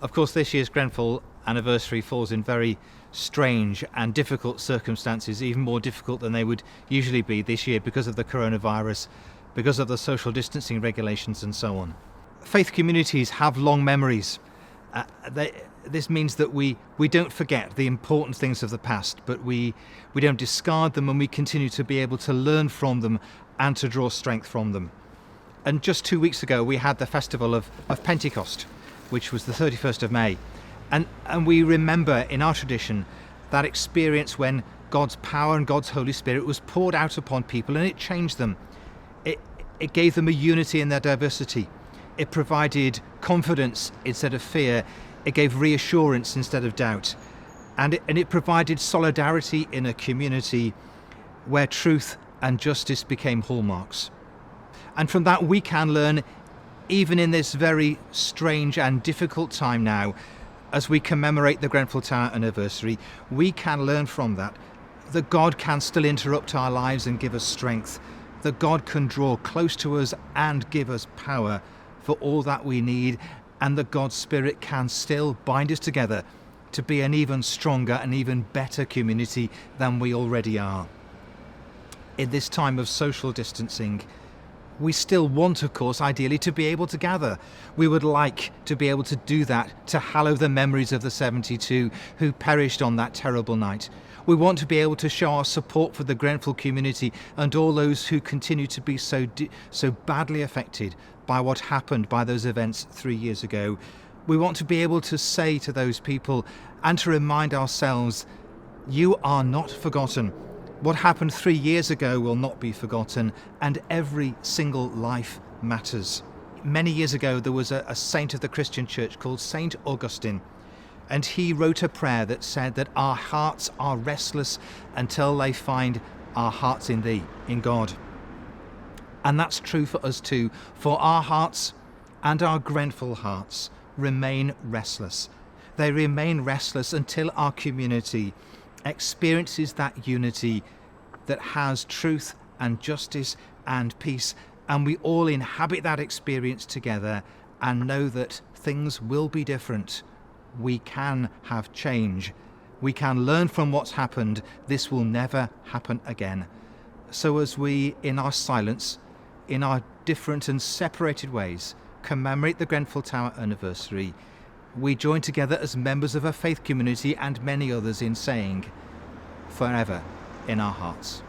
Of course, this year's Grenfell anniversary falls in very strange and difficult circumstances, even more difficult than they would usually be this year because of the coronavirus, because of the social distancing regulations and so on. Faith communities have long memories. This means that we don't forget the important things of the past, but we don't discard them, and we continue to be able to learn from them and to draw strength from them. And just 2 weeks ago we had the festival of Pentecost, which was the 31st of May. And we remember in our tradition that experience when God's power and God's Holy Spirit was poured out upon people, and it changed them. It gave them a unity in their diversity. It provided confidence instead of fear. It gave reassurance instead of doubt. And it provided solidarity in a community where truth and justice became hallmarks. And from that we can learn, even in this very strange and difficult time now, as we commemorate the Grenfell Tower anniversary, we can learn from that God can still interrupt our lives and give us strength, that God can draw close to us and give us power for all that we need, and that God's Spirit can still bind us together to be an even stronger and even better community than we already are. In this time of social distancing, we still want, of course, ideally to be able to gather. We would like to be able to do that, to hallow the memories of the 72 who perished on that terrible night. We want to be able to show our support for the Grenfell community and all those who continue to be so badly affected by what happened, by those events 3 years ago. We want to be able to say to those people and to remind ourselves, you are not forgotten. What happened 3 years ago will not be forgotten, and every single life matters. Many years ago there was a saint of the Christian church called Saint Augustine, and he wrote a prayer that said that our hearts are restless until they find our hearts in thee, in God. And that's true for us too, for our hearts and our Grenfell hearts remain restless. They remain restless until our community experiences that unity that has truth and justice and peace, and we all inhabit that experience together and know that things will be different. We can have change. We can learn from what's happened. This will never happen again. So as we, in our silence, in our different and separated ways, commemorate the Grenfell Tower anniversary, we join together as members of a faith community and many others in saying, forever in our hearts.